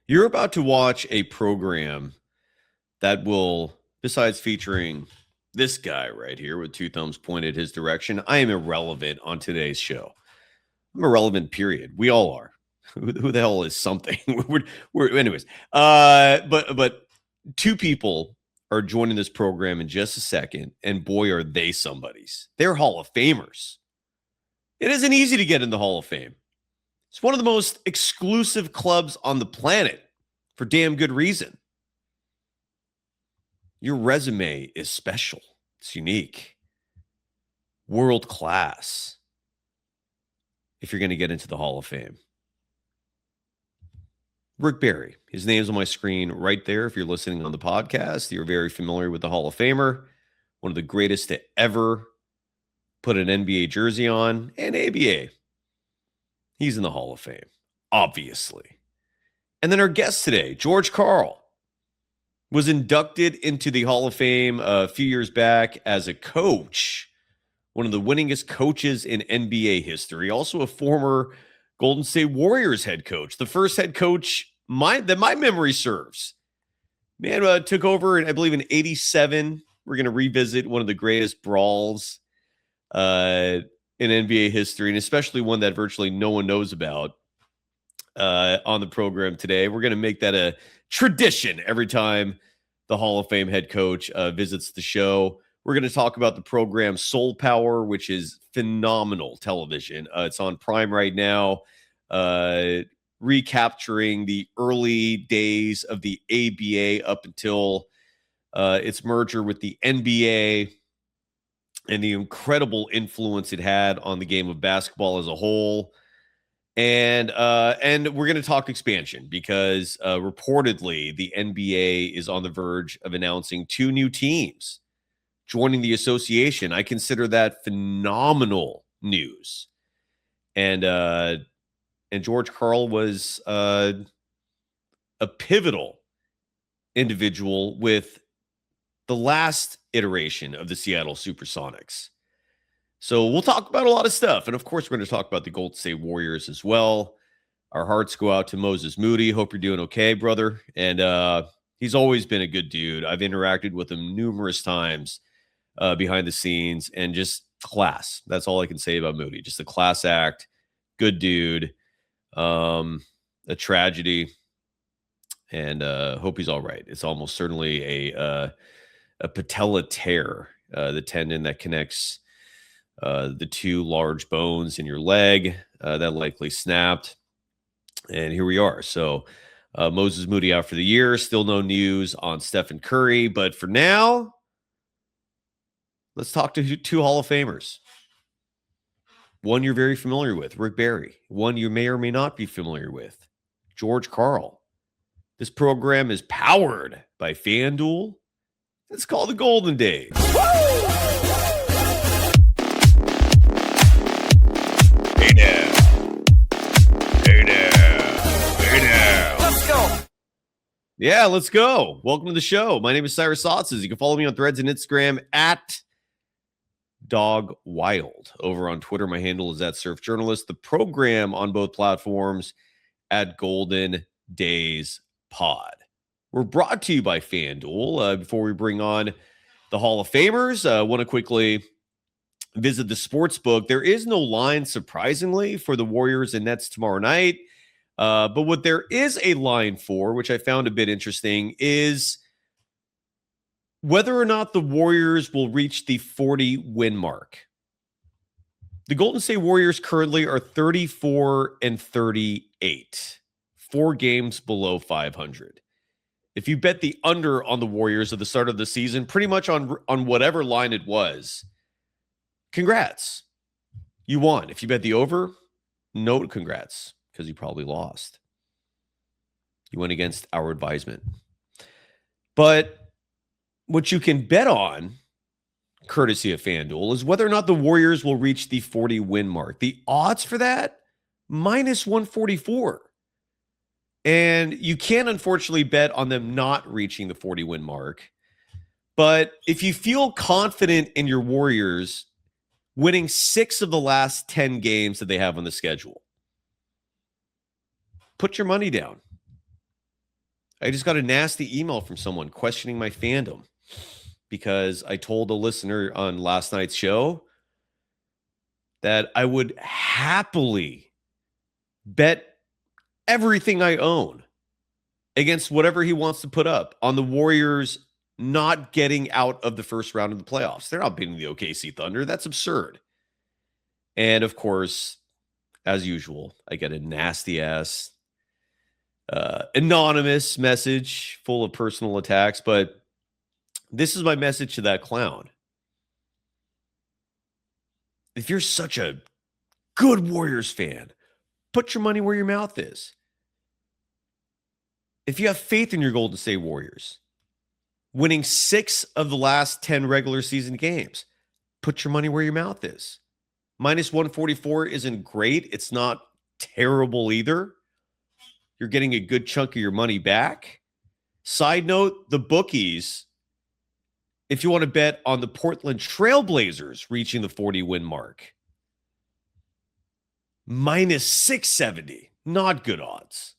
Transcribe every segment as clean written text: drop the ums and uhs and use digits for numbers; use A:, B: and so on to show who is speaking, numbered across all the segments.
A: You're about to watch a program that will, besides featuring this guy right here with two thumbs pointed his direction, I am irrelevant on today's show. I'm irrelevant, period. We all are. Who the hell is something? Anyways. But two people are joining this program in just a second, and boy, are they somebodies. They're Hall of Famers. It isn't easy to get in the Hall of Fame. It's one of the most exclusive clubs on the planet for damn good reason. Your resume is special. It's unique. World class. If you're going to get into the Hall of Fame. Rick Barry. His name's on my screen right there. If you're listening on the podcast, you're very familiar with the Hall of Famer. One of the greatest to ever put an NBA jersey on, and ABA. He's in the Hall of Fame, obviously. And then our guest today, George Karl, was inducted into the Hall of Fame a few years back as a coach, one of the winningest coaches in NBA history, also a former Golden State Warriors head coach, the first head coach that my memory serves. Man, took over, I believe, in 87. We're going to revisit one of the greatest brawls in NBA history, and especially one that virtually no one knows about on the program today. We're going to make that a tradition every time the Hall of Fame head coach visits the show. We're going to talk about the program Soul Power, which is phenomenal television. It's on Prime right now, recapturing the early days of the ABA up until its merger with the NBA and the incredible influence it had on the game of basketball as a whole. And we're going to talk expansion because reportedly the NBA is on the verge of announcing two new teams joining the association. I consider that phenomenal news. And George Karl was a pivotal individual with the last iteration of the Seattle Supersonics. So we'll talk about a lot of stuff. And of course, we're going to talk about the Golden State Warriors as well. Our hearts go out to Moses Moody. Hope you're doing okay, brother. And he's always been a good dude. I've interacted with him numerous times behind the scenes, and just class. That's all I can say about Moody. Just a class act, good dude, a tragedy, and hope he's all right. It's almost certainly a patella tear, the tendon that connects the two large bones in your leg that likely snapped. And here we are. So Moses Moody out for the year. Still no news on Steph and Curry. But for now, let's talk to two Hall of Famers. One you're very familiar with, Rick Barry. One you may or may not be familiar with, George Karl. This program is powered by FanDuel. It's called the Golden Daze. Hey now. Hey now. Hey now. Let's go. Yeah, let's go. Welcome to the show. My name is Cyrus Sauces. You can follow me on Threads and Instagram at Dog Wild. Over on Twitter, my handle is at Surf Journalist. The program on both platforms at Golden Daze Pod. We're brought to you by FanDuel. Before we bring on the Hall of Famers, I want to quickly visit the sportsbook. There is no line, surprisingly, for the Warriors and Nets tomorrow night. But what there is a line for, which I found a bit interesting, is whether or not the Warriors will reach the 40-win mark. The Golden State Warriors currently are 34-38, 4 games below 500. If you bet the under on the Warriors at the start of the season, pretty much on whatever line it was, congrats. You won. If you bet the over, no congrats, because you probably lost. You went against our advisement. But what you can bet on, courtesy of FanDuel, is whether or not the Warriors will reach the 40-win mark. The odds for that, minus 144. And you can unfortunately bet on them not reaching the 40-win mark. But if you feel confident in your Warriors winning 6 of the last 10 games that they have on the schedule, put your money down. I just got a nasty email from someone questioning my fandom because I told a listener on last night's show that I would happily bet everything I own against whatever he wants to put up on the Warriors not getting out of the first round of the playoffs. They're not beating the OKC Thunder. That's absurd. And of course, as usual, I get a nasty ass anonymous message full of personal attacks. But this is my message to that clown. If you're such a good Warriors fan, put your money where your mouth is. If you have faith in your Golden State Warriors, winning 6 of the last 10 regular season games, put your money where your mouth is. Minus 144 isn't great. It's not terrible either. You're getting a good chunk of your money back. Side note, the bookies, if you want to bet on the Portland Trailblazers reaching the 40-win mark, minus 670. Not good odds.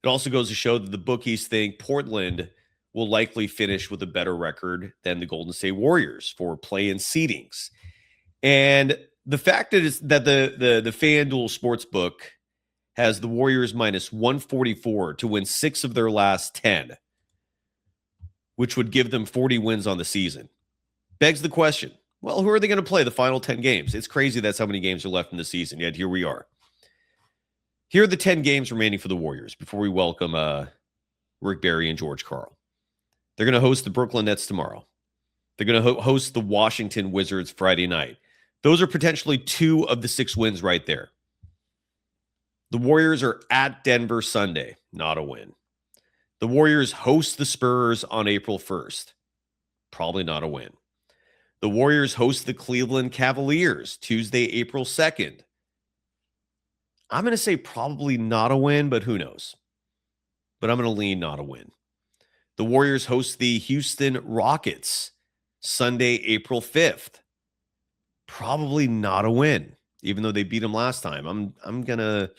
A: It also goes to show that the bookies think Portland will likely finish with a better record than the Golden State Warriors for play-in seedings. And the fact is that the FanDuel sportsbook has the Warriors minus 144 to win 6 of their last 10, which would give them 40 wins on the season. Begs the question, well, who are they going to play the final 10 games? It's crazy that's how many games are left in the season, yet here we are. Here are the 10 games remaining for the Warriors before we welcome Rick Barry and George Karl. They're going to host the Brooklyn Nets tomorrow. They're going to host the Washington Wizards Friday night. Those are potentially 2 of the 6 wins right there. The Warriors are at Denver Sunday. Not a win. The Warriors host the Spurs on April 1st. Probably not a win. The Warriors host the Cleveland Cavaliers Tuesday, April 2nd. I'm going to say probably not a win, but who knows? But I'm going to lean not a win. The Warriors host the Houston Rockets Sunday, April 5th. Probably not a win, even though they beat them last time. I'm gonna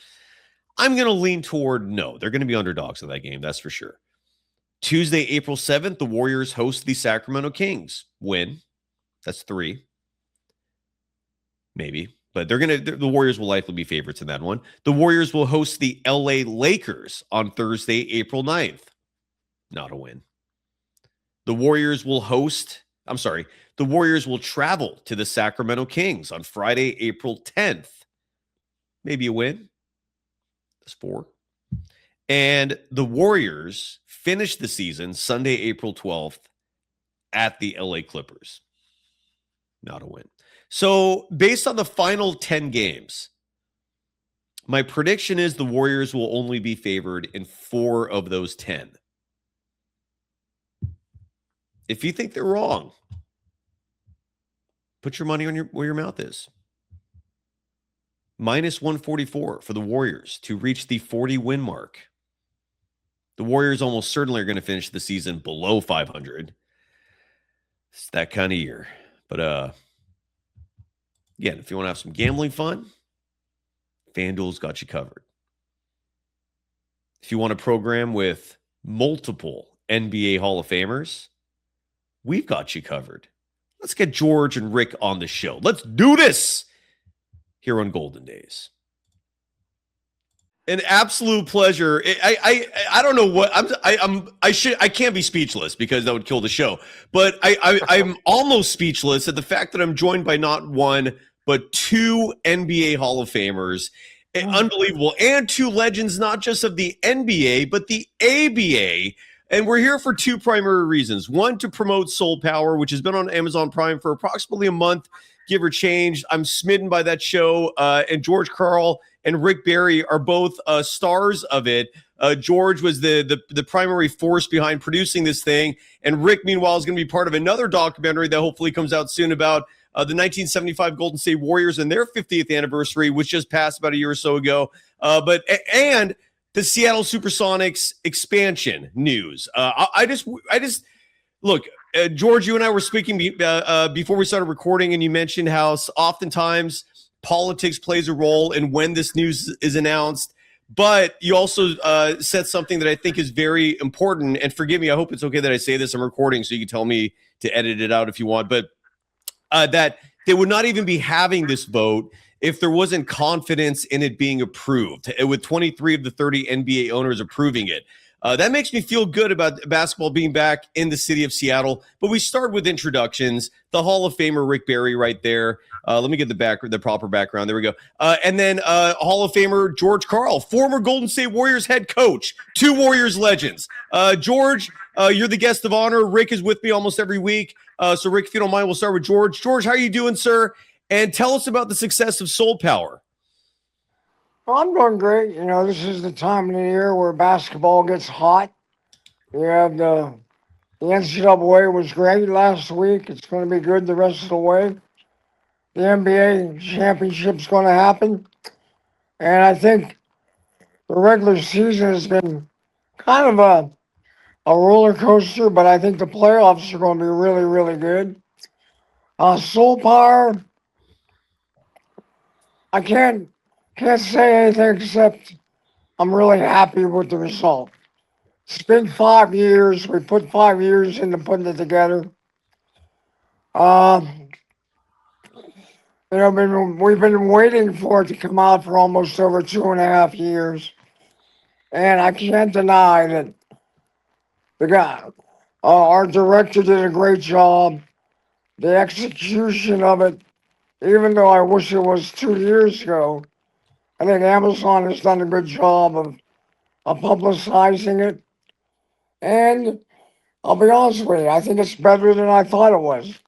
A: lean toward no. They're going to be underdogs in that game, that's for sure. Tuesday, April 7th, the Warriors host the Sacramento Kings. Win. That's 3. Maybe. But the Warriors will likely be favorites in that one. The Warriors will host the LA Lakers on Thursday, April 9th. Not a win. The Warriors will travel to the Sacramento Kings on Friday, April 10th. Maybe a win. That's 4. And the Warriors finish the season Sunday, April 12th at the LA Clippers. Not a win. So based on the final 10 games, my prediction is the Warriors will only be favored in 4 of those 10. If you think they're wrong, put your money on where your mouth is. Minus 144 for the Warriors to reach the 40-win mark. The Warriors almost certainly are going to finish the season below 500. It's that kind of year. But again, if you want to have some gambling fun, FanDuel's got you covered. If you want a program with multiple NBA Hall of Famers, we've got you covered. Let's get George and Rick on the show. Let's do this here on Golden Daze. An absolute pleasure. I don't know what I can't be speechless because that would kill the show. But I'm almost speechless at the fact that I'm joined by not one but 2 NBA Hall of Famers. Unbelievable. And 2 legends, not just of the NBA, but the ABA. And we're here for 2 primary reasons. One, to promote Soul Power, which has been on Amazon Prime for approximately a month, give or change. I'm smitten by that show. And George Karl and Rick Barry are both stars of it. George was the primary force behind producing this thing. And Rick, meanwhile, is going to be part of another documentary that hopefully comes out soon about the 1975 Golden State Warriors and their 50th anniversary, which just passed about a year or so ago. And the Seattle Supersonics expansion news. I just look, George, you and I were speaking before we started recording, and you mentioned how oftentimes politics plays a role in when this news is announced. But you also said something that I think is very important. And forgive me, I hope it's okay that I say this. I'm recording, so you can tell me to edit it out if you want. But that they would not even be having this vote if there wasn't confidence in it being approved, with 23 of the 30 NBA owners approving it. That makes me feel good about basketball being back in the city of Seattle. But we start with introductions. The Hall of Famer Rick Barry right there. Let me get the proper background. There we go. And then Hall of Famer George Karl, former Golden State Warriors head coach, 2 Warriors legends. George, you're the guest of honor. Rick is with me almost every week. So, Rick, if you don't mind, we'll start with George. George, how are you doing, sir? And tell us about the success of Soul Power.
B: Well, I'm doing great. You know, this is the time of the year where basketball gets hot. We have the NCAA was great last week. It's going to be good the rest of the way. The NBA championship's going to happen. And I think the regular season has been kind of a roller coaster, but I think the playoffs are going to be really, really good. Soul Power, I can't say anything except I'm really happy with the result. It's been 5 years. We put 5 years into putting it together. We've been waiting for it to come out for almost over 2.5 years, and I can't deny that the guy, our director, did a great job. The execution of it, even though I wish it was 2 years ago, I think Amazon has done a good job of publicizing it. And I'll be honest with you, I think it's better than I thought it was.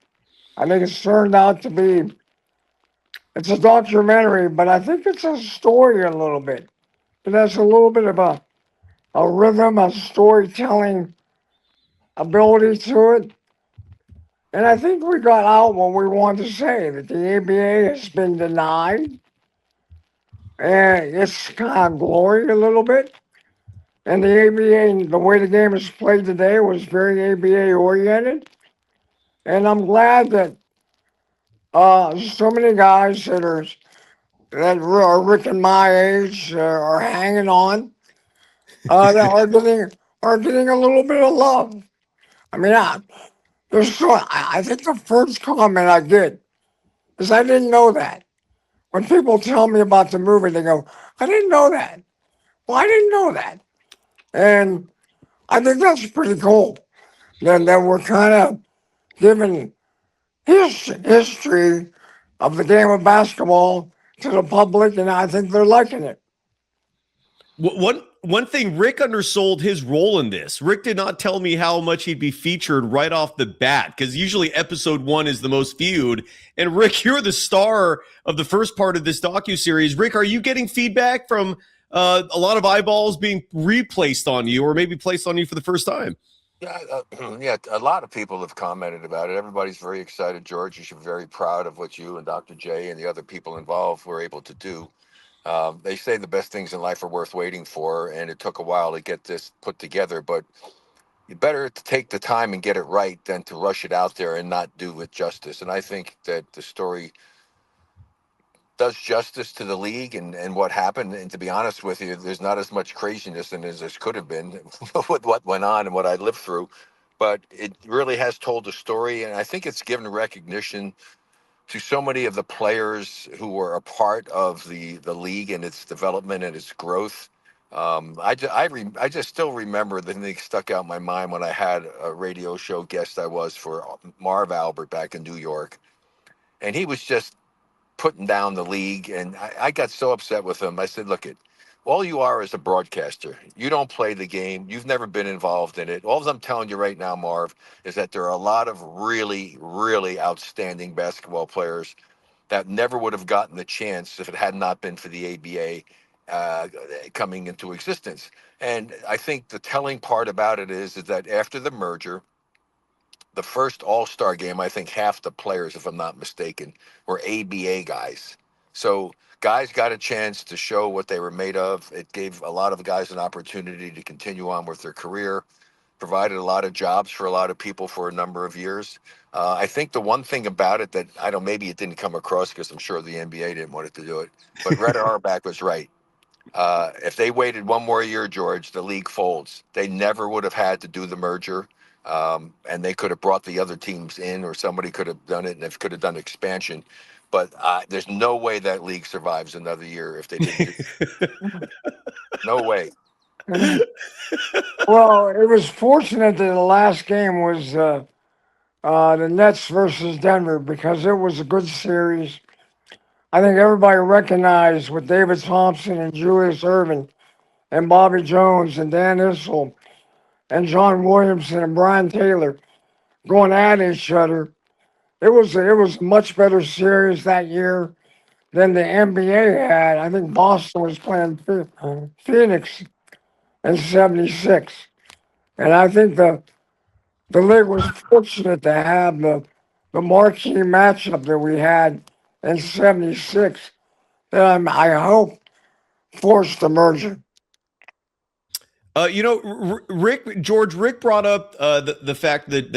B: I think it's turned out to be, it's a documentary, but I think it's a story a little bit. It has a little bit of a rhythm, a storytelling ability to it. And I think we got out what we wanted to say, that the ABA has been denied and it's kind of glory a little bit. And the ABA, the way the game is played today was very ABA oriented. And I'm glad that so many guys that are Rick and my age are hanging on. That are getting a little bit of love. I mean, I think the first comment I get is I didn't know that. When people tell me about the movie, they go, "I didn't know that." Well, I didn't know that, and I think that's pretty cool. That we're kind of giving history of the game of basketball to the public, and I think they're liking it.
A: One thing, Rick undersold his role in this. Rick did not tell me how much he'd be featured right off the bat, because usually episode 1 is the most viewed. And Rick, you're the star of the first part of this docuseries. Rick, are you getting feedback from a lot of eyeballs being replaced on you, or maybe placed on you for the first time?
C: Yeah, yeah, a lot of people have commented about it. Everybody's very excited, George. You should be very proud of what you and Dr. J and the other people involved were able to do. They say the best things in life are worth waiting for, and it took a while to get this put together, but you better to take the time and get it right than to rush it out there and not do it justice. And I think that the story does justice to the league and what happened. And to be honest with you, there's not as much craziness in as there could have been with what went on and what I lived through. But it really has told a story, and I think it's given recognition to so many of the players who were a part of the league and its development and its growth. I just still remember the thing that stuck out in my mind when I had a radio show guest I was for Marv Albert back in New York, and he was just putting down the league, and I got so upset with him. I said, look, all you are is a broadcaster. You don't play the game. You've never been involved in it. All I'm telling you right now, Marv, is that there are a lot of really, really outstanding basketball players that never would have gotten the chance if it had not been for the ABA coming into existence. And I think the telling part about it is that after the merger, the first All-Star game, I think half the players, if I'm not mistaken, were ABA guys. So guys got a chance to show what they were made of. It gave a lot of guys an opportunity to continue on with their career, provided a lot of jobs for a lot of people for a number of years. I think the one thing about it that, maybe it didn't come across because I'm sure the NBA didn't want it to do it, but Red Auerbach was right. If they waited one more year, George, the league folds. They never would have had to do the merger. And they could have brought the other teams in, or somebody could have done it, and they could have done expansion. But there's no way that league survives another year if they didn't. No way.
B: Well, it was fortunate that the last game was the Nets versus Denver, because it was a good series. I think everybody recognized with David Thompson and Julius Erving and Bobby Jones and Dan Issel and John Williamson and Brian Taylor going at each other. It was a much better series that year than the NBA had. I think Boston was playing Phoenix in '76, and I think the league was fortunate to have the marquee matchup that we had in '76 that I hope forced the merger.
A: Rick brought up the fact that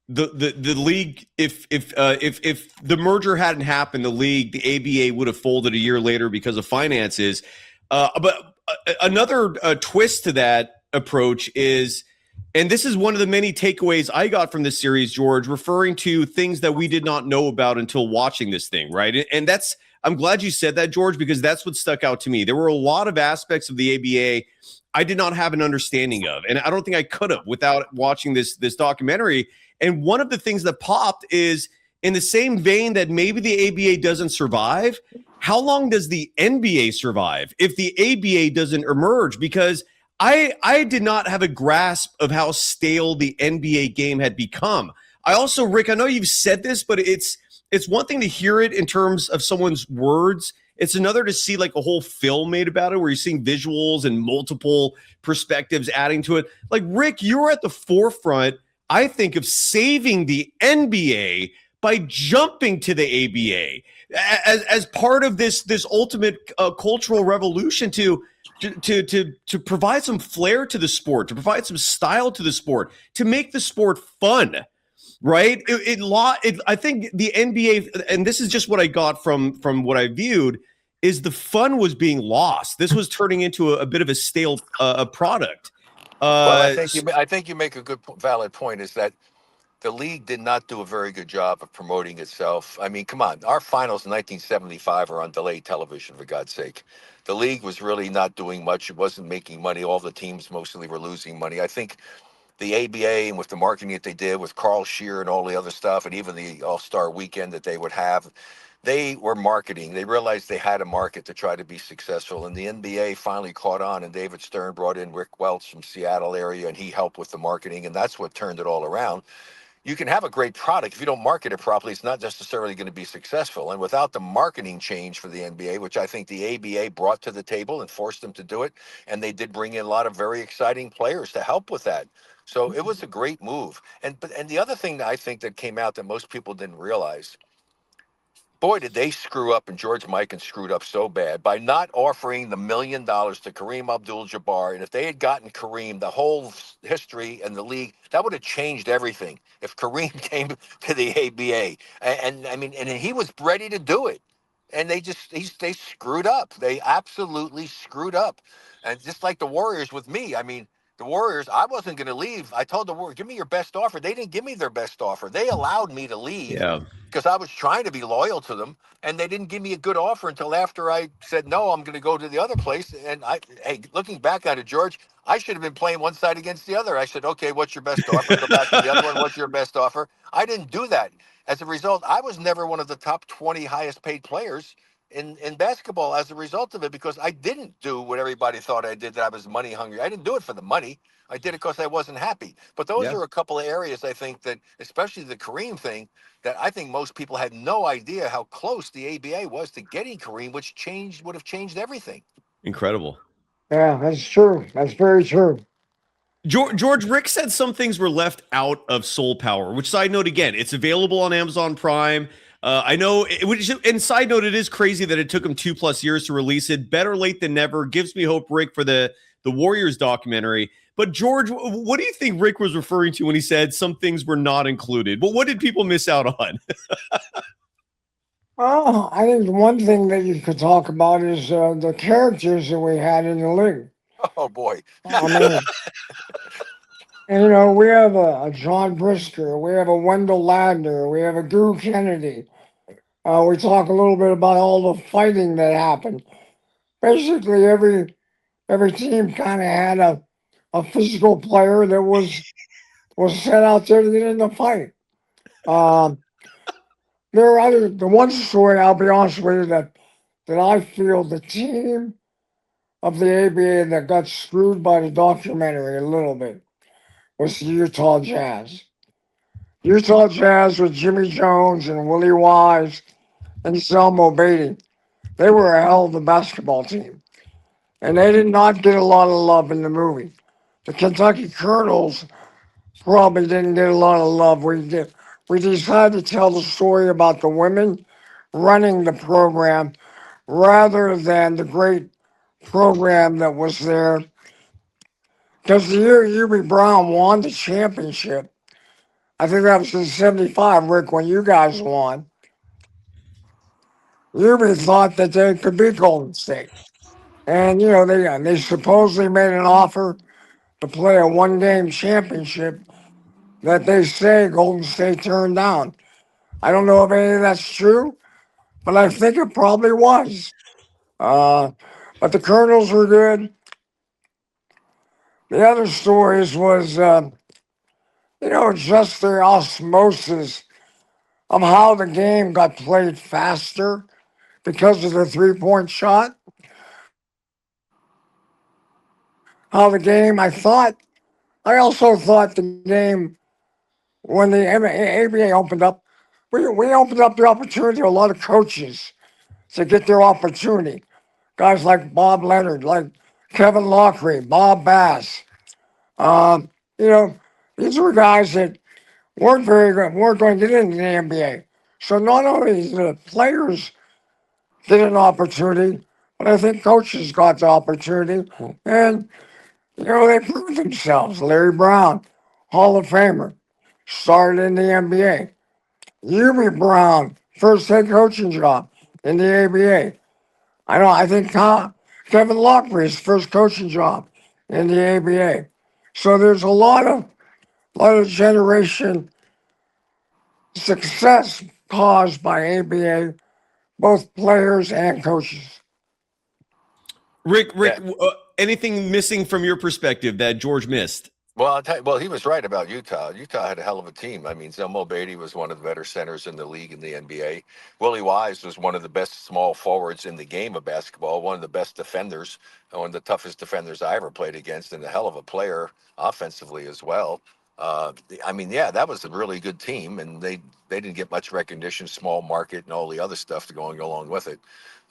A: the league, if the merger hadn't happened, the ABA would have folded a year later because of finances. But another twist to that approach is, and this is one of the many takeaways I got from this series, George, referring to things that we did not know about until watching this thing, right? And I'm glad you said that, George, because that's what stuck out to me. There were a lot of aspects of the ABA I did not have an understanding of, and I don't think I could have without watching this documentary. And one of the things that popped is, in the same vein that maybe the ABA doesn't survive, how long does the NBA survive if the ABA doesn't emerge? Because I did not have a grasp of how stale the NBA game had become. I also, Rick, I know you've said this, but it's one thing to hear it in terms of someone's words. It's another to see like a whole film made about it, where you're seeing visuals and multiple perspectives adding to it. Like, Rick, you're at the forefront, I think, of saving the NBA by jumping to the ABA as part of this ultimate cultural revolution to provide some flair to the sport, to provide some style to the sport, to make the sport fun. Right. I think the NBA, and this is just what I got from what I viewed, is the fun was being lost. This was turning into a bit of a stale product.
C: Well, I think you make a good, valid point, is that the league did not do a very good job of promoting itself. I mean, come on, our finals in 1975 are on delayed television, for God's sake. The league was really not doing much. It wasn't making money. All the teams mostly were losing money. I think the ABA, and with the marketing that they did with Karl Shear and all the other stuff, and even the All-Star weekend that they would have, they were marketing. They realized they had a market to try to be successful. And the NBA finally caught on, and David Stern brought in Rick Welch from Seattle area, and he helped with the marketing. And that's what turned it all around. You can have a great product. If you don't market it properly, it's not necessarily going to be successful. And without the marketing change for the NBA, which I think the ABA brought to the table and forced them to do it, and they did bring in a lot of very exciting players to help with that. So it was a great move. And the other thing that I think that came out that most people didn't realize, boy, did they screw up, and George Mikan screwed up so bad by not offering the $1 million to Kareem Abdul-Jabbar. And if they had gotten Kareem, the whole history and the league, that would have changed everything. If Kareem came to the ABA, and I mean, and he was ready to do it, and they screwed up. They absolutely screwed up. And just like the Warriors with me, I mean, the Warriors, I wasn't going to leave. I told the Warriors, give me your best offer. They didn't give me their best offer. They allowed me to leave because I was trying to be loyal to them, and they didn't give me a good offer until after I said, no, I'm going to go to the other place. And hey, looking back at it, George, I should have been playing one side against the other. I said, okay, what's your best offer? Go back to the other one. What's your best offer? I didn't do that. As a result, I was never one of the top 20 highest paid players in basketball as a result of it, because I didn't do what everybody thought I did, that I was money hungry. I didn't do it for the money. I did it because I wasn't happy. But those are a couple of areas, I think, that, especially the Kareem thing, that I think most people had no idea how close the ABA was to getting Kareem, which would have changed everything.
A: Incredible.
B: Yeah, that's true. That's very true.
A: George, Rick said some things were left out of Soul Power, which, side note, again, it's available on Amazon Prime. I know, and side note, it is crazy that it took them 2+ years to release it. Better late than never. Gives me hope, Rick, for the Warriors documentary. But George, what do you think Rick was referring to when he said some things were not included? Well, what did people miss out on?
B: Oh, I think one thing that you could talk about is the characters that we had in the league.
C: Oh boy.
B: I mean, you know, we have a John Brisker, we have a Wendell Ladner, we have a Drew Kennedy. We talk a little bit about all the fighting that happened. Basically, every team kind of had a physical player that was set out there to get in the fight. Um, there are other. The one story I'll be honest with you that I feel the team of the ABA that got screwed by the documentary a little bit was the Utah Jazz. Utah Jazz with Jimmy Jones and Willie Wise and Selmo Beatty. They were a hell of a basketball team. And they did not get a lot of love in the movie. The Kentucky Colonels probably didn't get a lot of love. We decided to tell the story about the women running the program rather than the great program that was there. Because the year Hubie Brown won the championship, I think that was in '75, Rick, when you guys won. Hubie thought that they could beat Golden State. And, you know, they supposedly made an offer to play a one-game championship that they say Golden State turned down. I don't know if any of that's true, but I think it probably was. Uh, but the Colonels were good. The other stories was, you know, just the osmosis of how the game got played faster because of the three-point shot. How the game, I also thought the game when the ABA opened up, we opened up the opportunity to a lot of coaches to get their opportunity. Guys like Bob Leonard, like Kevin Lockery, Bob Bass. You know, these were guys that weren't very good, weren't going to get into the NBA. So not only did the players get an opportunity, but I think coaches got the opportunity. And, you know, they proved themselves. Larry Brown, Hall of Famer, started in the NBA. Hubie Brown, first head coaching job in the ABA. I think Kevin Locklear's first coaching job in the ABA. So there's a lot of generation success caused by ABA, both players and coaches.
A: Rick,
C: Yeah.
A: anything missing from your perspective that George missed?
C: Well, I'll tell you, well, he was right about Utah. Utah had a hell of a team. I mean, Zelmo Beatty was one of the better centers in the league in the NBA. Willie Wise was one of the best small forwards in the game of basketball, one of the best defenders, one of the toughest defenders I ever played against, and a hell of a player offensively as well. I mean, yeah, that was a really good team, and they didn't get much recognition, small market, and all the other stuff going along with it.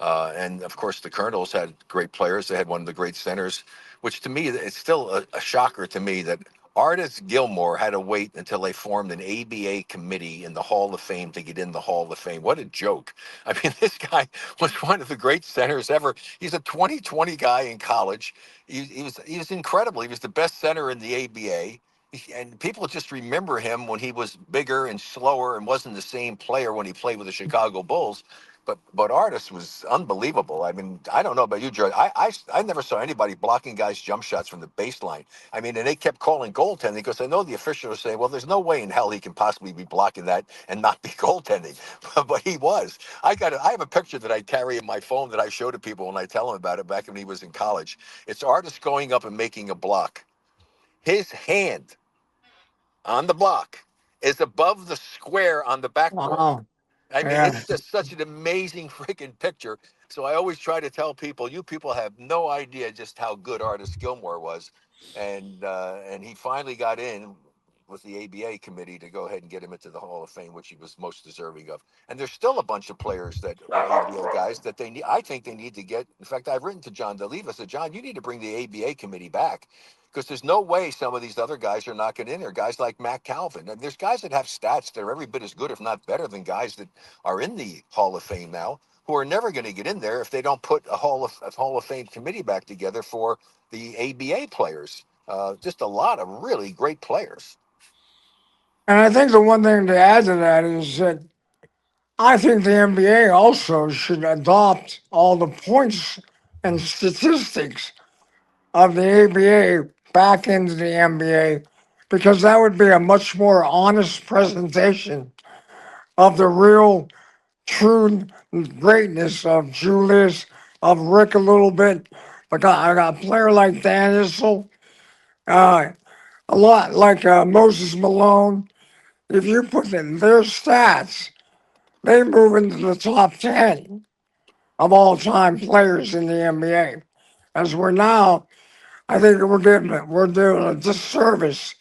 C: And of course, the Colonels had great players. They had one of the great centers, which to me, it's still a shocker to me that Artis Gilmore had to wait until they formed an ABA committee in the Hall of Fame to get in the Hall of Fame. What a joke. I mean, this guy was one of the great centers ever. He's a 2020 guy in college. He was incredible. He was the best center in the ABA. And people just remember him when he was bigger and slower and wasn't the same player when he played with the Chicago Bulls. But Artis was unbelievable. I mean, I don't know about you, George. I never saw anybody blocking guys' jump shots from the baseline. I mean, and they kept calling goaltending because I know the official was saying, well, there's no way in hell he can possibly be blocking that and not be goaltending. But he was. I have a picture that I carry in my phone that I show to people when I tell them about it back when he was in college. It's Artis going up and making a block. His hand on the block is above the square on the backboard.
B: Wow.
C: I mean,
B: Yeah.
C: it's just such an amazing freaking picture. So I always try to tell people, you people have no idea just how good Artis Gilmore was, and he finally got in with the ABA committee to go ahead and get him into the Hall of Fame, which he was most deserving of. And there's still a bunch of players that are ABA guys that they need. I think they need to get. In fact, I've written to John DeLeva. I said, John, you need to bring the ABA committee back because there's no way some of these other guys are not getting in there. Guys like Matt Calvin. And there's guys that have stats that are every bit as good, if not better, than guys that are in the Hall of Fame now, who are never going to get in there if they don't put a Hall of Fame committee back together for the ABA players. Just a lot of really great players.
B: And I think the one thing to add to that is that I think the NBA also should adopt all the points and statistics of the ABA back into the NBA because that would be a much more honest presentation of the real, true greatness of Julius, of Rick a little bit. I got a player like Dan Issel, uh, a lot like Moses Malone. If you put in their stats, they move into the top 10 of all time players in the NBA. As we're now, I think we're doing a disservice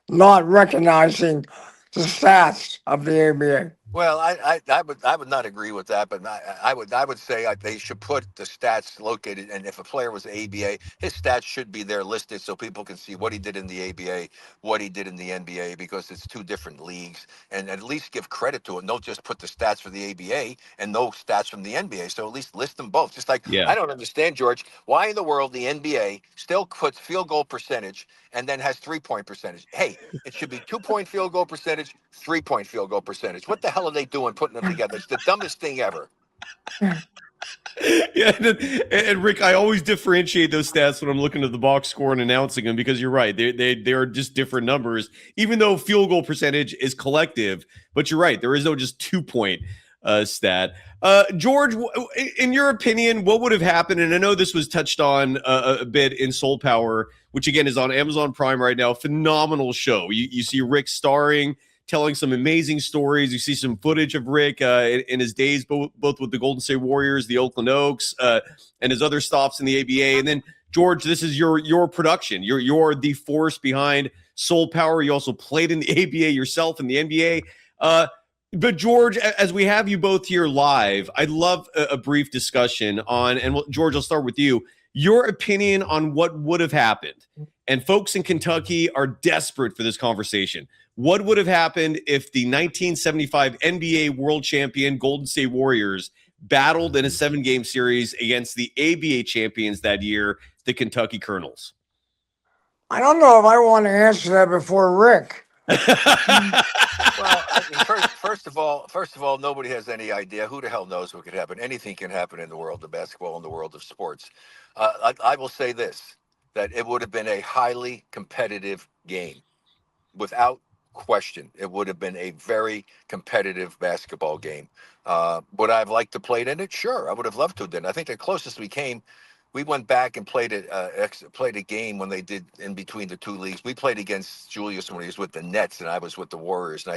B: not recognizing the stats of the ABA.
C: Well, I would not agree with that, but I would say they should put the stats located. And if a player was ABA, his stats should be there listed so people can see what he did in the ABA, what he did in the NBA, because it's two different leagues. And at least give credit to it. Don't just put the stats for the ABA and no stats from the NBA. So at least list them both. Just like
A: Yeah.
C: I don't understand, George, why in the world the NBA still puts field goal percentage and then has 3-point percentage. Hey, it should be 2-point field goal percentage, 3-point field goal percentage. What the hell are they doing putting them together? It's the dumbest thing ever.
A: Yeah, and Rick, I always differentiate those stats when I'm looking at the box score and announcing them because you're right. They are just different numbers, even though field goal percentage is collective. But you're right. There is no just 2-point stat. George, in your opinion, what would have happened? And I know this was touched on a bit in Soul Power, which again is on Amazon Prime right now. Phenomenal show. You see Rick starring, telling some amazing stories. You see some footage of Rick in his days, both with the Golden State Warriors, the Oakland Oaks, and his other stops in the ABA. And then, George, this is your production. You're the force behind Soul Power. You also played in the ABA yourself in the NBA. But George, as we have you both here live, I'd love a brief discussion on, and George, I'll start with you, your opinion on what would have happened. And folks in Kentucky are desperate for this conversation. What would have happened if the 1975 NBA world champion Golden State Warriors battled in a 7-game series against the ABA champions that year, the Kentucky Colonels?
B: I don't know if I want to answer that before Rick.
C: Well, I mean, first of all, nobody has any idea. Who the hell knows what could happen? Anything can happen in the world of basketball, in the world of sports. I will say this, that it would have been a highly competitive game. Without question, it would have been a very competitive basketball game. Would I have liked to play in it? Sure, I would have loved to. Then I think the closest we came, we went back and played a game when they did in between the two leagues. We played against Julius when he was with the Nets and I was with the Warriors. And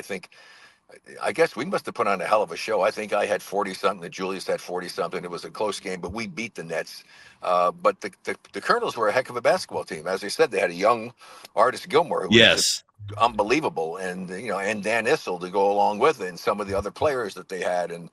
C: I guess we must have put on a hell of a show. I think I had 40 something, and Julius had 40 something. It was a close game, but we beat the Nets. But the Colonels were a heck of a basketball team. As I said, they had a young Artis Gilmore who was just unbelievable, and and Dan Issel to go along with it, and some of the other players that they had, and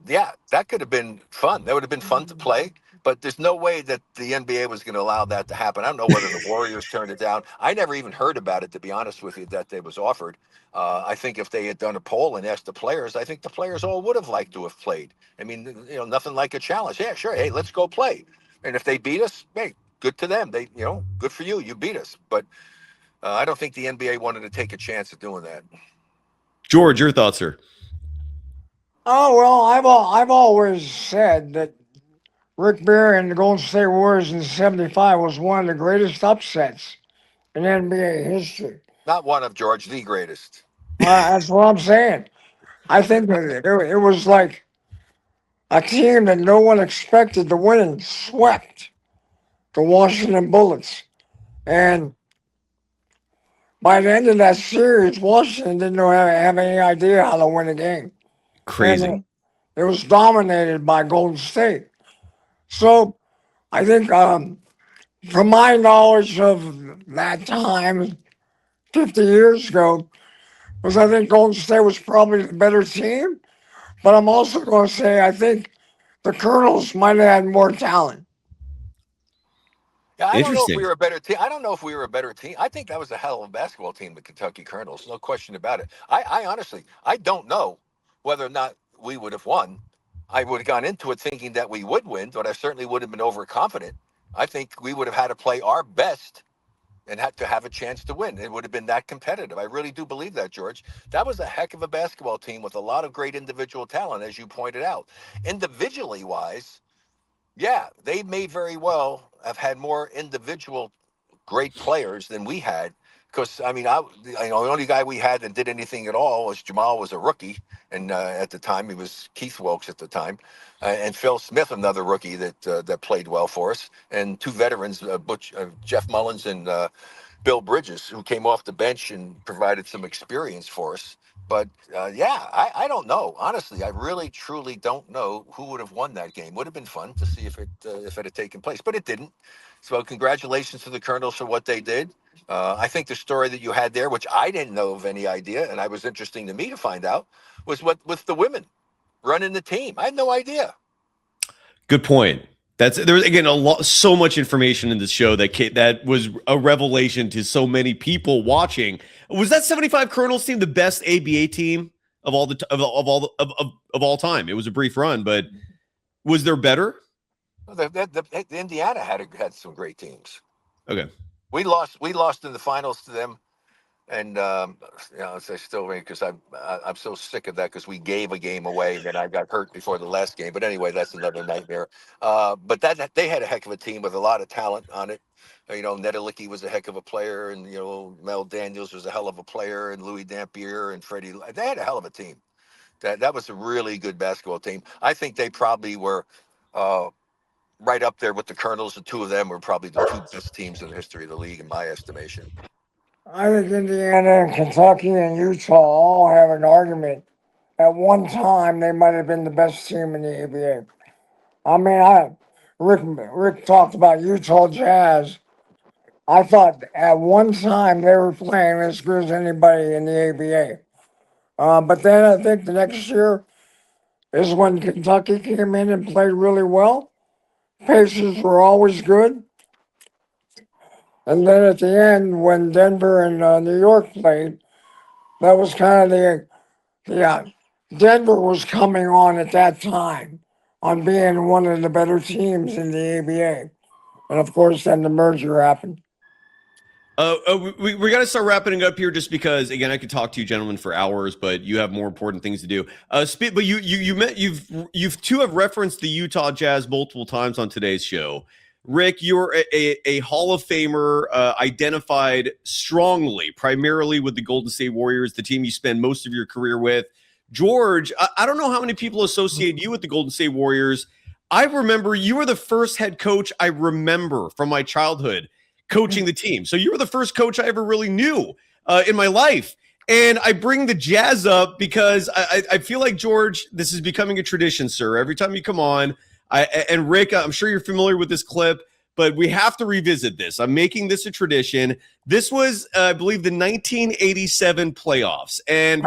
C: yeah, that could have been fun. That would have been fun to play. But there's no way that the NBA was going to allow that to happen. I don't know whether the Warriors turned it down. I never even heard about it, to be honest with you, that it was offered. I think if they had done a poll and asked the players, I think the players all would have liked to have played. I mean, nothing like a challenge. Yeah, sure. Hey, let's go play. And if they beat us, hey, good to them. They, good for you. You beat us. But I don't think the NBA wanted to take a chance at doing that.
A: George, your thoughts, sir?
B: Oh well, I've always said that Rick Barry and the Golden State Warriors in '75 was one of the greatest upsets in NBA history.
C: Not one of, George, the greatest.
B: That's what I'm saying. I think that it was like a team that no one expected to win and swept the Washington Bullets. And by the end of that series, Washington didn't have any idea how to win a game.
A: Crazy.
B: And it was dominated by Golden State. So I think from my knowledge of that time, 50 years ago, was I think Golden State was probably the better team. But I'm also going to say I think the Colonels might have had more talent.
C: Yeah, I don't know if we were a better team. I don't know if we were a better team. I think that was a hell of a basketball team, the Kentucky Colonels. No question about it. I honestly, I don't know whether or not we would have won. I would have gone into it thinking that we would win, but I certainly would have been overconfident. I think we would have had to play our best and had to have a chance to win. It would have been that competitive. I really do believe that, George. That was a heck of a basketball team with a lot of great individual talent, as you pointed out. Individually wise, yeah, they may very well have had more individual great players than we had. Because I mean, the only guy we had that did anything at all was Jamal, was a rookie, and at the time he was Keith Wilkes at the time, and Phil Smith, another rookie that played well for us, and two veterans, Jeff Mullins and Bill Bridges, who came off the bench and provided some experience for us. But I don't know. Honestly, I really, truly don't know who would have won that game. Would have been fun to see if it had taken place, but it didn't. So congratulations to the Colonels for what they did. I think the story that you had there, which I didn't know of any idea, and it was interesting to me to find out, was what with the women running the team. I had no idea.
A: Good point. There's again so much information in this show that was a revelation to so many people watching. Was that 75 Colonels team the best ABA team of all time? It was a brief run, but was there better?
C: The Indiana had some great teams.
A: Okay,
C: we lost in the finals to them. And I still because I'm so sick of that, because we gave a game away and I got hurt before the last game. But anyway, that's another nightmare. But that they had a heck of a team with a lot of talent on it. Nedelicki was a heck of a player, and Mel Daniels was a hell of a player, and Louis Dampier and Freddie. They had a hell of a team. That was a really good basketball team. I think they probably were right up there with the Colonels. The two of them were probably the two best teams in the history of the league, in my estimation.
B: I think Indiana and Kentucky and Utah all have an argument. At one time, they might have been the best team in the ABA. I mean, Rick talked about Utah Jazz. I thought at one time they were playing as good as anybody in the ABA. But then I think the next year is when Kentucky came in and played really well. Pacers were always good. And then at the end, when Denver and New York played, that was kind of Denver was coming on at that time on being one of the better teams in the ABA. And of course, then the merger happened.
A: We got to start wrapping it up here, just because, again, I could talk to you gentlemen for hours, but you have more important things to do. But you've two have referenced the Utah Jazz multiple times on today's show. Rick, you're a Hall of Famer, identified strongly, primarily with the Golden State Warriors, the team you spend most of your career with. George, I don't know how many people associate you with the Golden State Warriors. I remember you were the first head coach I remember from my childhood coaching the team. So you were the first coach I ever really knew in my life. And I bring the Jazz up because I feel like, George, this is becoming a tradition, sir. Every time you come on, and Rick, I'm sure you're familiar with this clip, but we have to revisit this. I'm making this a tradition. This was, I believe, the 1987 playoffs. And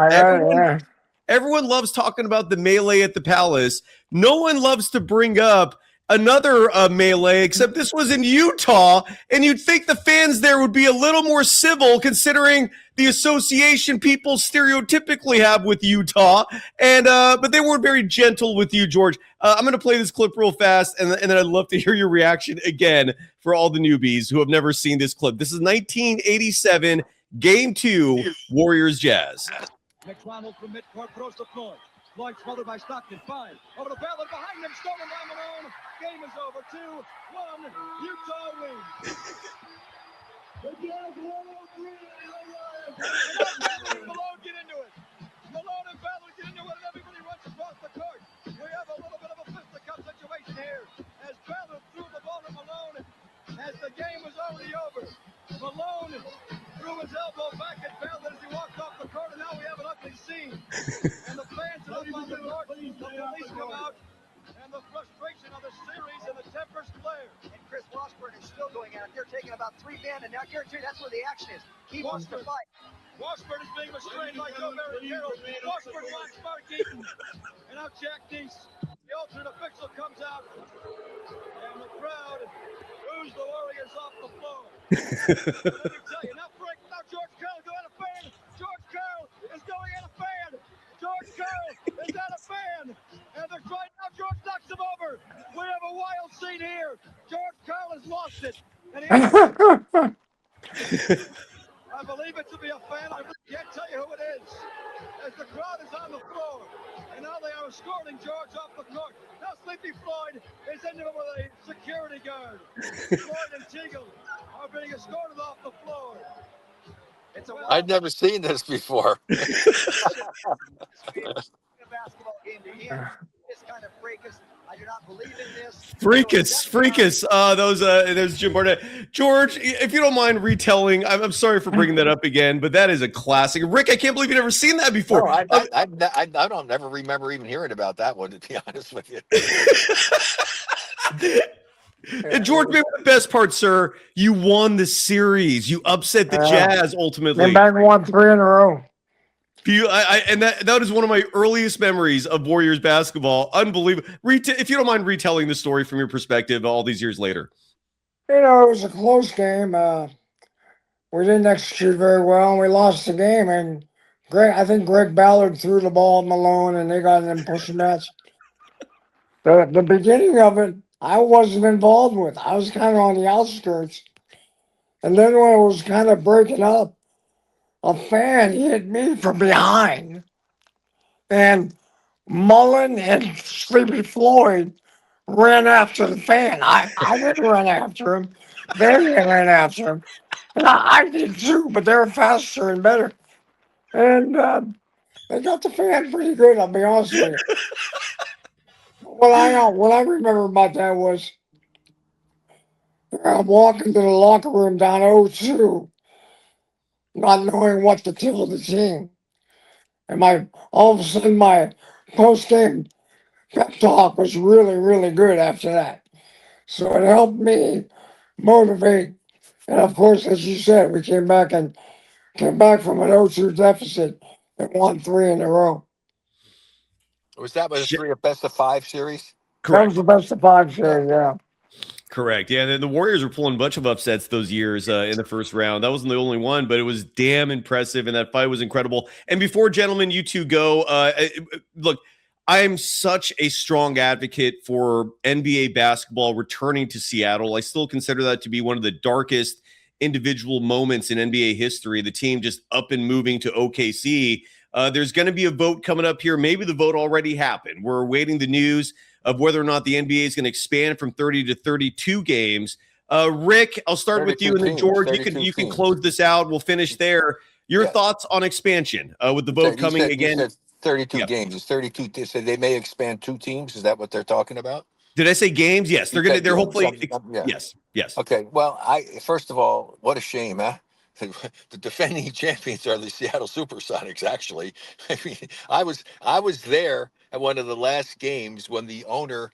A: everyone loves talking about the melee at the Palace. No one loves to bring up another melee, except this was in Utah, and you'd think the fans there would be a little more civil, considering the association people stereotypically have with Utah, and but they weren't very gentle with you, George. I'm going to play this clip real fast, and then I'd love to hear your reaction again for all the newbies who have never seen this clip. This is 1987, Game 2, Warriors Jazz.
D: Next round will commit court throws to Floyd. Floyd smothered by Stockton. 5 over the bell and behind him, stolen by Malone. Game is over. 2-1. Utah wins. The Jazz 103. Malone get into it. Malone and Bell get into it, and everybody runs across the court. We have a little bit of a fisticuff situation here as Bell threw the ball to Malone as the game was already over. Malone threw his elbow back at Bell as he walked off the court, and now we have an ugly scene. And the fans are up on the court, the police come out, and the frustration of the series and the tempers flare.
E: And Chris Washburn is still going out. They're taking about 3 men, and now guarantee that's where the action is. He wants to fight.
D: Washburn is being restrained by Joe Carroll. Washburn wants Mark Eaton. And now Jack Deese, the alternate official, comes out, and the crowd boos the Warriors off the floor. Let me tell you, now George Karl is going at a fan. George Karl is going at a fan. George Karl is at a fan. And they're trying now. George knocks him over. We have a wild scene here. George Karl has lost it. And I believe it to be a fan. I really can't tell you who it is. As the crowd is on the floor, and now they are escorting George off the court. Now Sleepy Floyd is in there with a security guard. Floyd and Teagle are being escorted off the floor.
E: It's a
C: I'd never seen this before.
E: basketball game to him. This kind of fracas. I do not believe in this.
A: Freakus. Those Jim Barnett. George, if you don't mind retelling, I'm sorry for bringing that up again, but that is a classic. Rick, I can't believe you've never seen that before.
C: No, I don't never remember even hearing about that one, to be honest with you.
A: And George, maybe the best part, sir, you won the series. You upset the Jazz ultimately.
B: Came back and won 3 in a row.
A: And that is one of my earliest memories of Warriors basketball. Unbelievable. If you don't mind retelling the story from your perspective all these years later.
B: You know, it was a close game. We didn't execute very well, and we lost the game. And I think Greg Ballard threw the ball at Malone, and they got in pushing match. The beginning of it, I wasn't involved with. I was kind of on the outskirts. And then when it was kind of breaking up, a fan hit me from behind. And Mullen and Sleepy Floyd ran after the fan. I didn't run after him. They ran after him. And I did too, but they were faster and better. And they got the fan pretty good, I'll be honest with you. What I remember about that was I'm walking to the locker room down 0-2, not knowing what to tell the team. And all of a sudden my post-game pep talk was really, really good after that. So it helped me motivate. And of course, as you said, we came back from an 0-2 deficit and won 3 in a row.
C: Was that a best of 5 series?
B: Correct. That was the best of 5 series, yeah.
A: Correct. Yeah, and the Warriors were pulling a bunch of upsets those years in the first round. That wasn't the only one, but it was damn impressive, and that fight was incredible. And before, gentlemen, you two go, look, I'm such a strong advocate for NBA basketball returning to Seattle. I still consider that to be one of the darkest individual moments in NBA history. The team just up and moving to OKC. There's going to be a vote coming up here. Maybe the vote already happened. We're awaiting the news of whether or not the NBA is going to expand from 30 to 32 games. Rick, I'll start with you, and then George, you can close this out. We'll finish there. Your thoughts on expansion with the vote coming again?
C: You said 32 games. It's 32. So they may expand 2 teams. Is that what they're talking about?
A: Did I say games? Yes, they're hopefully. Yes.
C: Okay. Well, first of all, what a shame, huh? The defending champions are the Seattle Supersonics. Actually, I mean, I was there at one of the last games when the owner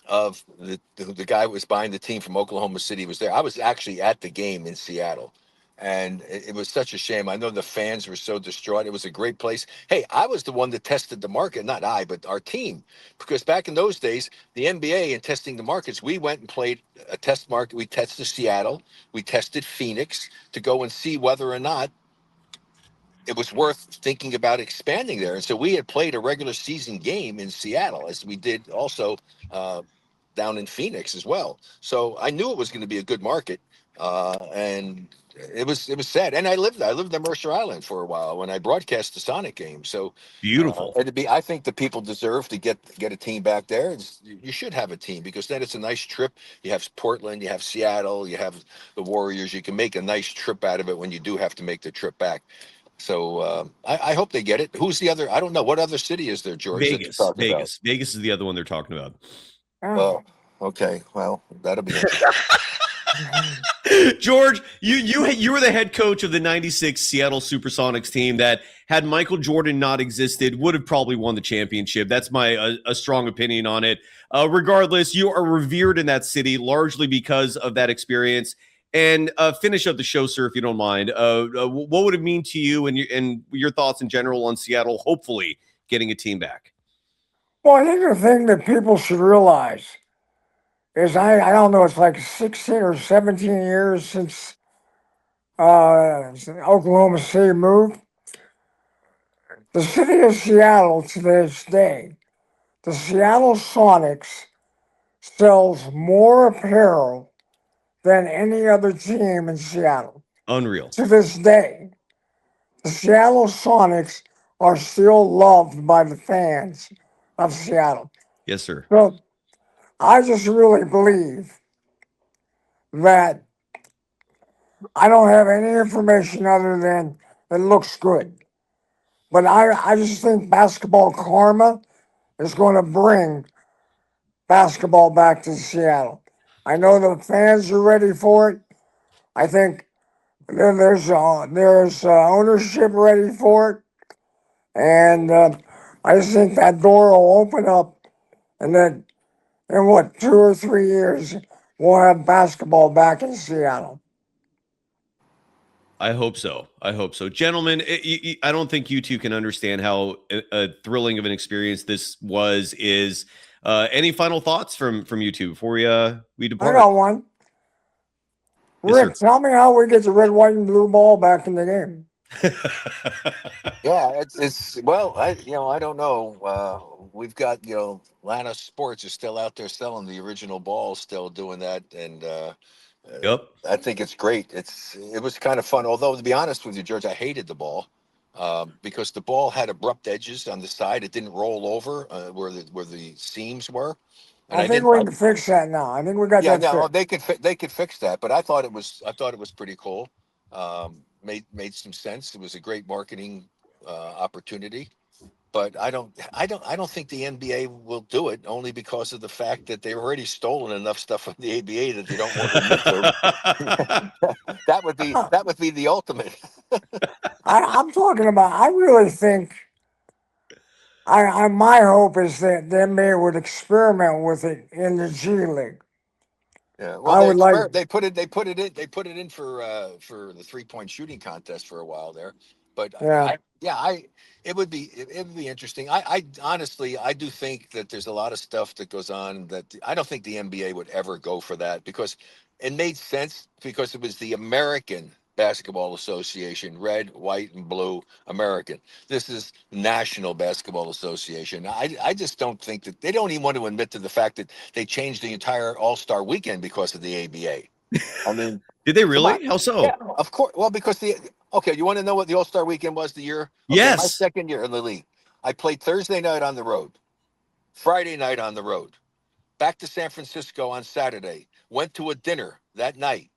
C: of the guy who was buying the team from Oklahoma City was there. I was actually at the game in Seattle, and it was such a shame. I know the fans were so distraught. It was a great place. Hey, I was the one that tested the market, not I, but our team, because back in those days, the NBA in testing the markets, we went and played a test market. We tested Seattle, we tested Phoenix to go and see whether or not it was worth thinking about expanding there. And so we had played a regular season game in Seattle, as we did also down in Phoenix as well. So I knew it was going to be a good market, and it was sad. And I lived in Mercer Island for a while when I broadcast the Sonic game. So
A: beautiful.
C: I think the people deserve to get a team back there. You should have a team, because then it's a nice trip. You have Portland, you have Seattle, you have the Warriors. You can make a nice trip out of it when you do have to make the trip back. So I hope they get it. Who's the other? I don't know. What other city is there, George?
A: Vegas is the other one they're talking about.
C: Oh, okay. Well, that'll be interesting.
A: George, you were the head coach of the 96 Seattle Supersonics team that, had Michael Jordan not existed, would have probably won the championship. That's my a strong opinion on it. Regardless, you are revered in that city largely because of that experience. And finish up the show, sir, if you don't mind. What would it mean to you and your thoughts in general on Seattle, hopefully getting a team back?
B: Well, I think the thing that people should realize is I don't know, it's like 16 or 17 years since Oklahoma City moved. The city of Seattle to this day, the Seattle Sonics sells more apparel than any other team in Seattle.
A: Unreal.
B: To this day, the Seattle Sonics are still loved by the fans of Seattle.
A: Yes, sir.
B: So I just really believe that I don't have any information other than it looks good. But I just think basketball karma is going to bring basketball back to Seattle. I know the fans are ready for it. I think there's ownership ready for it. And I just think that door will open up. And then in what, 2 or 3 years, we'll have basketball back in Seattle.
A: I hope so. I hope so. Gentlemen, I don't think you two can understand how thrilling of an experience this is. Any final thoughts from you two before we
B: I
A: depart?
B: got one.
A: Yes,
B: Rick, tell me how we get the red, white, and blue ball back in the game.
C: Yeah, it's well, I don't know. We've got Atlanta Sports is still out there selling the original ball, still doing that, and
A: Yep.
C: I think it's great. It was kind of fun. Although to be honest with you, George, I hated the ball because the ball had abrupt edges on the side. It didn't roll over where the seams were, and
B: I think we can fix that now. I think we got
C: yeah,
B: that
C: no,
B: fixed.
C: they could fix that, but I thought it was pretty cool. Made some sense. It was a great marketing opportunity, but I don't think the NBA will do it only because of the fact that they've already stolen enough stuff from the ABA that they don't want to admit to. That would be the ultimate.
B: I'm talking about, I really think, my hope is that the NBA would experiment with it in the G League.
C: Yeah,
B: I would like,
C: they put it in for the 3-point shooting contest for a while there, but
B: yeah.
C: it would be interesting. I honestly I do think that there's a lot of stuff that goes on that I don't think the NBA would ever go for that because it made sense because it was the American Basketball Association, red, white, and blue, American. This is National Basketball Association. I just don't think that they don't even want to admit to the fact that they changed the entire All-Star weekend because of the ABA. I mean,
A: did they really? How so?
C: yeah, of course. Well, because you want to know what the All-Star weekend was the year? Okay,
A: Yes.
C: my second year in the league. I played Thursday night on the road, Friday night on the road, back to San Francisco on Saturday, went to a dinner that night,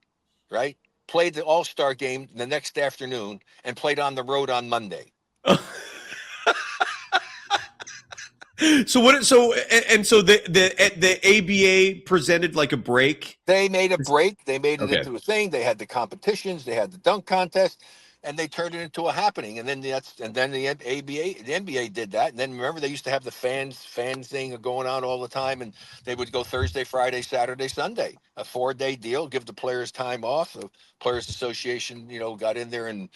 C: right? Played the All-Star game the next afternoon and played on the road on Monday.
A: So the ABA presented like a break.
C: They made a break. They made it
A: Okay.
C: into a thing. They had the competitions. They had the dunk contest, and they turned it into a happening. And then the NBA did that. And then remember they used to have the fan thing going on all the time, and they would go Thursday, Friday, Saturday, Sunday, a 4-day deal, give the players time off. The Players Association, got in there and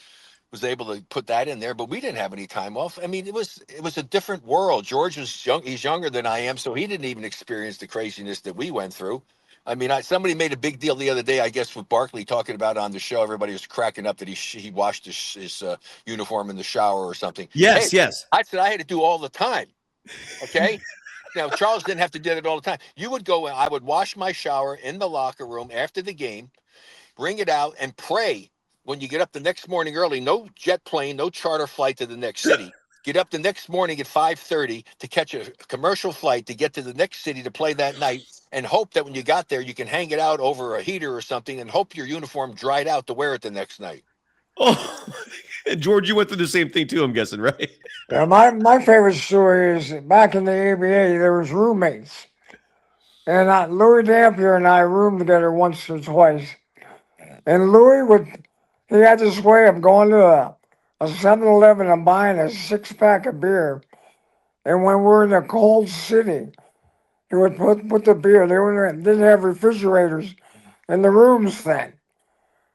C: was able to put that in there, but we didn't have any time off. I mean, it was a different world. George was young; he's younger than I am, so he didn't even experience the craziness that we went through. I mean, somebody made a big deal the other day, I guess, with Barkley talking about it on the show. Everybody was cracking up that he washed his uniform in the shower or something.
A: Yes,
C: Hey,
A: yes.
C: I said I had to do all the time. Okay. Now Charles didn't have to do it all the time. You would go in. I would wash my shower in the locker room after the game, bring it out, and pray when you get up the next morning early. No jet plane, no charter flight to the next city. Get up the next morning at 5:30 to catch a commercial flight to get to the next city to play that night, and hope that when you got there, you can hang it out over a heater or something, and hope your uniform dried out to wear it the next night.
A: Oh, George, you went through the same thing too, I'm guessing, right?
B: Yeah, my favorite story is back in the ABA, there was roommates. And Louis Dampier and I roomed together once or twice. And he had this way of going to a 7-Eleven and buying a 6-pack of beer. And when we're in a cold city, he would put the beer, didn't have refrigerators in the rooms then.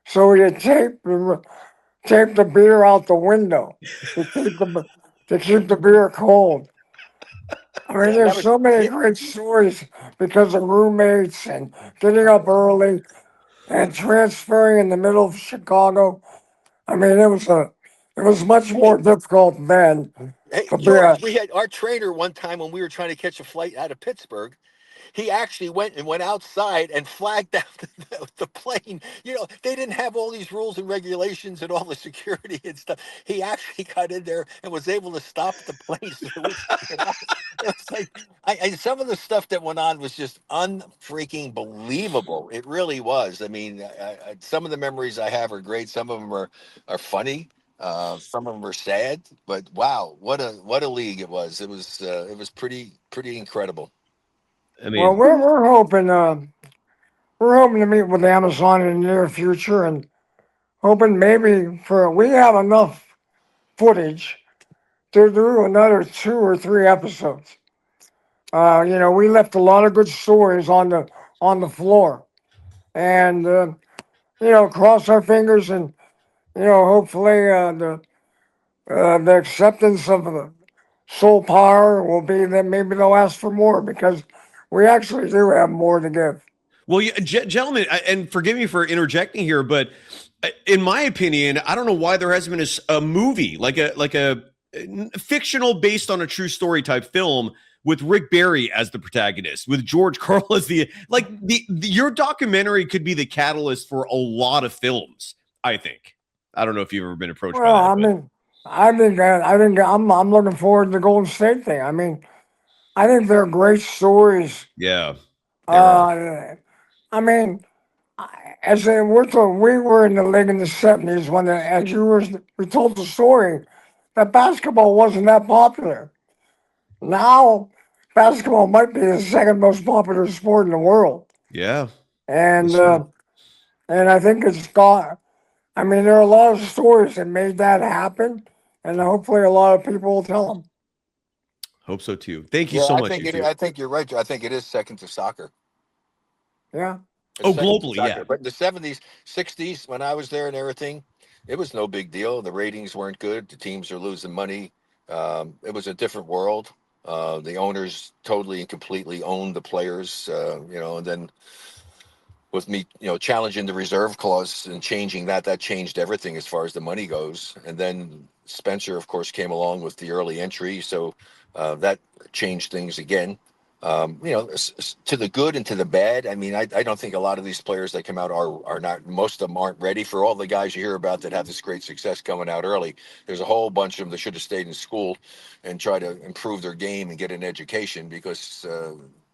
B: So he'd tape the beer out the window to keep the beer cold. I mean, there's so many great stories because of roommates and getting up early and transferring in the middle of Chicago. I mean, it was much more difficult then.
C: Hey,
B: to be
C: George, we had our trainer one time when we were trying to catch a flight out of Pittsburgh. he actually went outside and flagged down the plane. You know, they didn't have all these rules and regulations and all the security and stuff. He actually got in there and was able to stop the plane. So it was like some of the stuff that went on was just unfreaking believable. It really was. I mean, some of the memories I have are great. Some of them are funny. Some of them are sad, but wow, what a league it was. It was pretty incredible.
A: I
B: Well,
A: mean,
B: we're hoping to meet with Amazon in the near future, and hoping maybe we have enough footage to do another 2 or 3 episodes. We left a lot of good stories on the floor, and cross our fingers, and hopefully the acceptance of the soul power will be that maybe they'll ask for more, because we actually do have more to give.
A: well, gentlemen, and forgive me for interjecting here, but in my opinion, I don't know why there hasn't been a movie like a fictional based on a true story type film with Rick Barry as the protagonist, with George Karl as the your documentary could be the catalyst for a lot of films. I think. I don't know if you've ever been approached
B: Well,
A: by
B: I
A: that.
B: mean, I think I'm looking forward to the Golden State thing. I mean, I think they're great stories.
A: Yeah, there are.
B: I mean, as we were in the league in the '70s when, we told the story that basketball wasn't that popular. Now, basketball might be the second most popular sport in the world,
A: Yeah.
B: and
A: Yes,
B: and I think it's got. I mean, there are a lot of stories that made that happen, and hopefully, a lot of people will tell them.
A: hope so too. Thank you
C: Yeah,
A: so much, you two.
C: I think you're right. I think it is second to soccer.
B: Yeah.
C: It's
A: Oh,
C: second to
A: globally,
C: soccer.
A: yeah.
C: But in the '70s, '60s, when I was there and everything, it was no big deal. The ratings weren't good. The teams are losing money. It was a different world. The owners totally and completely owned the players. And then with me, challenging the reserve clause and changing that changed everything as far as the money goes. And then Spencer, of course, came along with the early entry, so that changed things again. To the good and to the bad. I mean, I don't think a lot of these players that come out are not. Most of them aren't ready. For all the guys you hear about that have this great success coming out early, there's a whole bunch of them that should have stayed in school and try to improve their game and get an education, because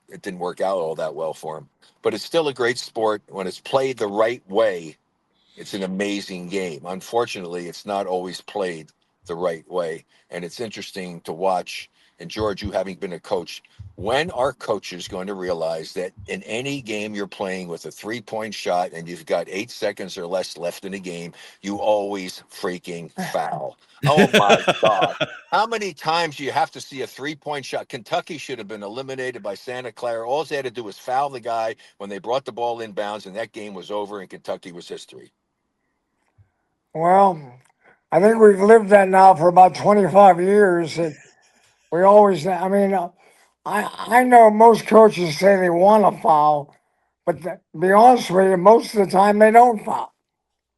C: it didn't work out all that well for them. But it's still a great sport when it's played the right way. It's an amazing game. Unfortunately, it's not always played the right way, and it's interesting to watch. And George, you having been a coach, when are coaches going to realize that in any game you're playing with a 3-point shot and you've got 8 seconds or less left in the game, you always freaking foul? Oh my God. How many times do you have to see a 3-point shot? Kentucky should have been eliminated by Santa Clara. All they had to do was foul the guy when they brought the ball inbounds, and that game was over, and Kentucky was history.
B: Well, I think we've lived that now for about 25 years. That we always. I mean, I know most coaches say they want to foul, but to be honest with you, most of the time they don't foul.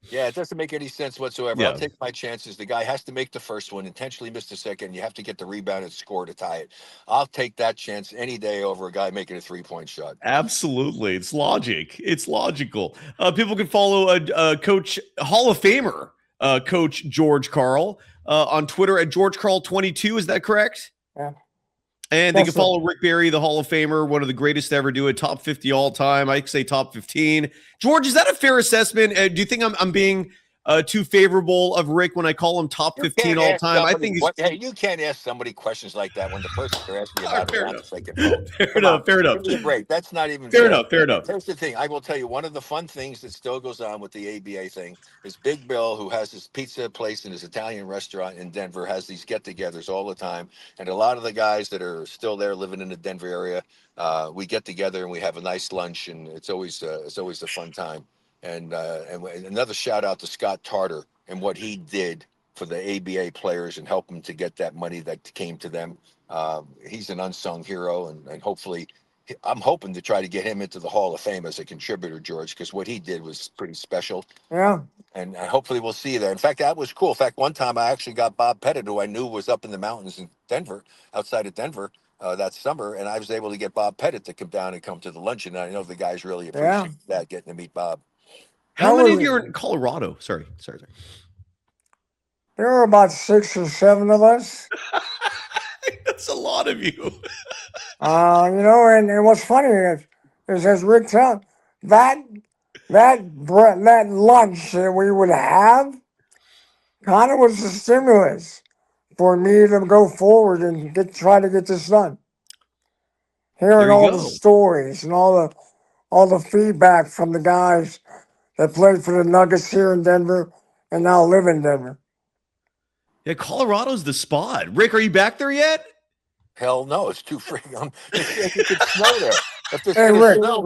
C: Yeah, it doesn't make any sense whatsoever. I'll
A: Yeah.
C: take my chances. The guy has to make the first one, intentionally miss the second. You have to get the rebound and score to tie it. I'll take that chance any day over a guy making a 3-point shot.
A: Absolutely. It's logic. It's logical. People can follow Coach Hall of Famer, Coach George Karl, on Twitter at George Karl 22. Is that correct?
B: Yeah.
A: And they
B: That's
A: can follow Rick Barry, the Hall of Famer, one of the greatest to ever do it, top 50 all time. I say top 15. George, is that a fair assessment? Do you think I'm being too favorable of Rick when I call him top 15 all time? I think he's
C: Hey, you can't ask somebody questions like that when the person they're asking you about is
A: fair
C: on the
A: enough.
C: freaking phone.
A: Fair
C: Come
A: enough.
C: on,
A: Fair enough.
C: give me a break. That's not even
A: Fair enough. Fair enough.
C: Here's the thing. I will tell you, one of the fun things that still goes on with the ABA thing is Big Bill, who has his pizza place and his Italian restaurant in Denver, has these get-togethers all the time. And a lot of the guys that are still there living in the Denver area, we get together and we have a nice lunch, and it's always a fun time. And another shout out to Scott Tarter and what he did for the ABA players and help them to get that money that came to them. He's an unsung hero, and hopefully, I'm hoping to try to get him into the Hall of Fame as a contributor, George, because what he did was pretty special.
B: Yeah.
C: And hopefully we'll see you there. In fact, that was cool. In fact, one time I actually got Bob Pettit, who I knew was up in the mountains in Denver, outside of Denver. that summer, and I was able to get Bob Pettit to come down and come to the luncheon. And I know the guys really appreciate that, getting to meet Bob.
A: How
B: That
A: many
B: was-
A: of you are in Colorado? Sorry.
B: There were about 6 or 7 of us.
A: That's a lot of you.
B: And what's funny is as Rick tells, that lunch that we would have kind of was the stimulus for me to go forward and try to get this done. Hearing
A: There you
B: all
A: go.
B: the stories and all the feedback from the guys that played for the Nuggets here in Denver and now live in Denver.
A: Yeah, Colorado's the spot. Rick, are you back there yet?
C: Hell no, it's too freaking. It could snow there. If there's
B: Hey,
C: gonna
B: Rick,
C: snow,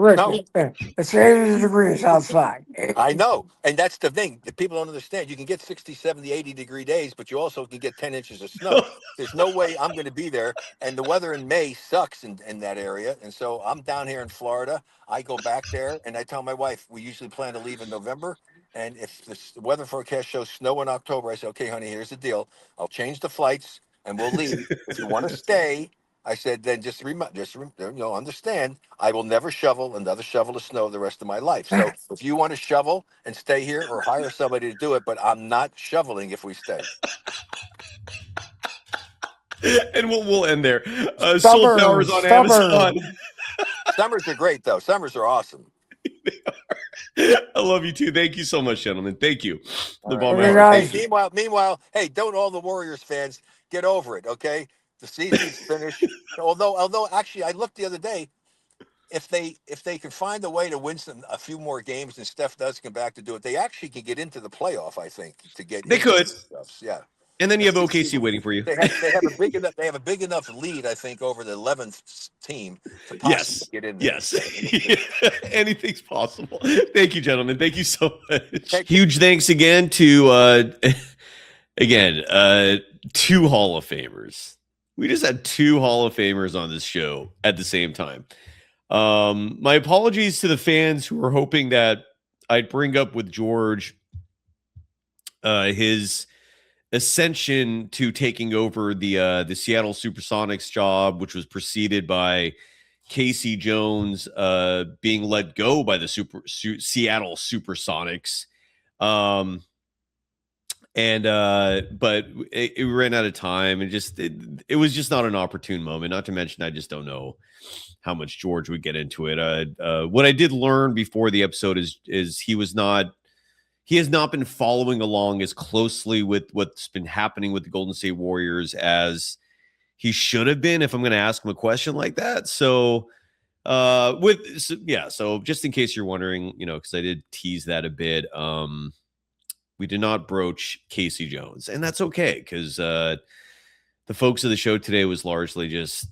C: no.
B: it's 80 degrees outside.
C: I know. And that's the thing that people don't understand. You can get 60, 70, 80-degree days, but you also can get 10 inches of snow. There's no way I'm going to be there. And the weather in May sucks in that area. And so I'm down here in Florida. I go back there and I tell my wife, we usually plan to leave in November. And if the weather forecast shows snow in October, I say, okay, honey, here's the deal. I'll change the flights and we'll leave. If you want to stay, I said, then understand, I will never shovel another shovel of snow the rest of my life. So if you want to shovel and stay here or hire somebody to do it, but I'm not shoveling if we stay.
A: And we'll end there. Soul Power's on Amazon.
C: Summers are great, though. Summers are awesome.
A: I love you too. Thank you so much, gentlemen. Thank you.
C: Hey, meanwhile, hey, don't all the Warriors fans get over it, okay? The season's finished. Although actually, I looked the other day. If they can find a way to win a few more games and Steph does come back to do it, they actually can get into the playoff. I think
A: they could.
C: Yeah.
A: And then you have OKC waiting for you.
C: They have a big enough lead, I think, over the 11th team to possibly get in there.
A: Yes. Anything's possible. Thank you, gentlemen. Thank you so much. Huge thanks again to 2 Hall of Famers. We just had 2 Hall of Famers on this show at the same time. My apologies to the fans who were hoping that I'd bring up with George his ascension to taking over the Seattle Supersonics job, which was preceded by Casey Jones being let go by the Seattle Supersonics. But it ran out of time, and it was just not an opportune moment. Not to mention, I just don't know how much George would get into it. What I did learn before the episode is he has not been following along as closely with what's been happening with the Golden State Warriors as he should have been, if I'm going to ask him a question like that. So just in case you're wondering, because I did tease that a bit, we did not broach Casey Jones, and that's okay, because the folks of the show today was largely just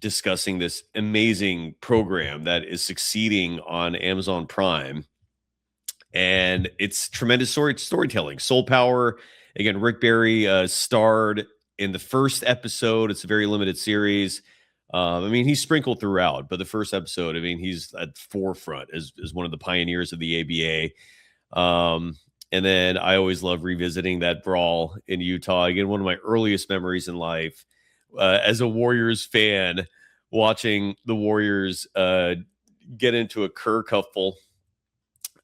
A: discussing this amazing program that is succeeding on Amazon Prime. And it's tremendous storytelling. Soul Power, again, Rick Barry starred in the first episode. It's a very limited series. He's sprinkled throughout, but the first episode, he's at forefront as one of the pioneers of the ABA. And then I always love revisiting that brawl in Utah. Again, one of my earliest memories in life as a Warriors fan, watching the Warriors get into a kerfuffle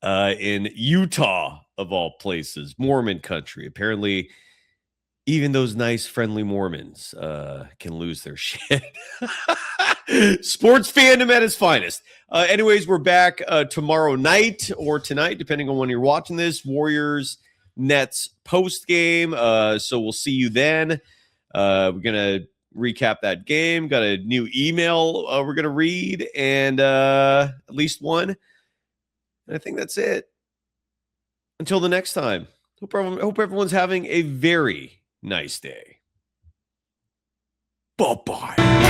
A: in Utah, of all places, Mormon country. Apparently, even those nice, friendly Mormons can lose their shit. Sports fandom at its finest. Anyways, we're back tomorrow night or tonight, depending on when you're watching this. Warriors Nets post game. So we'll see you then. We're gonna recap that game. Got a new email we're gonna read, and at least one. And I think that's it. Until the next time. Hope everyone's having a very nice day. Bye-bye.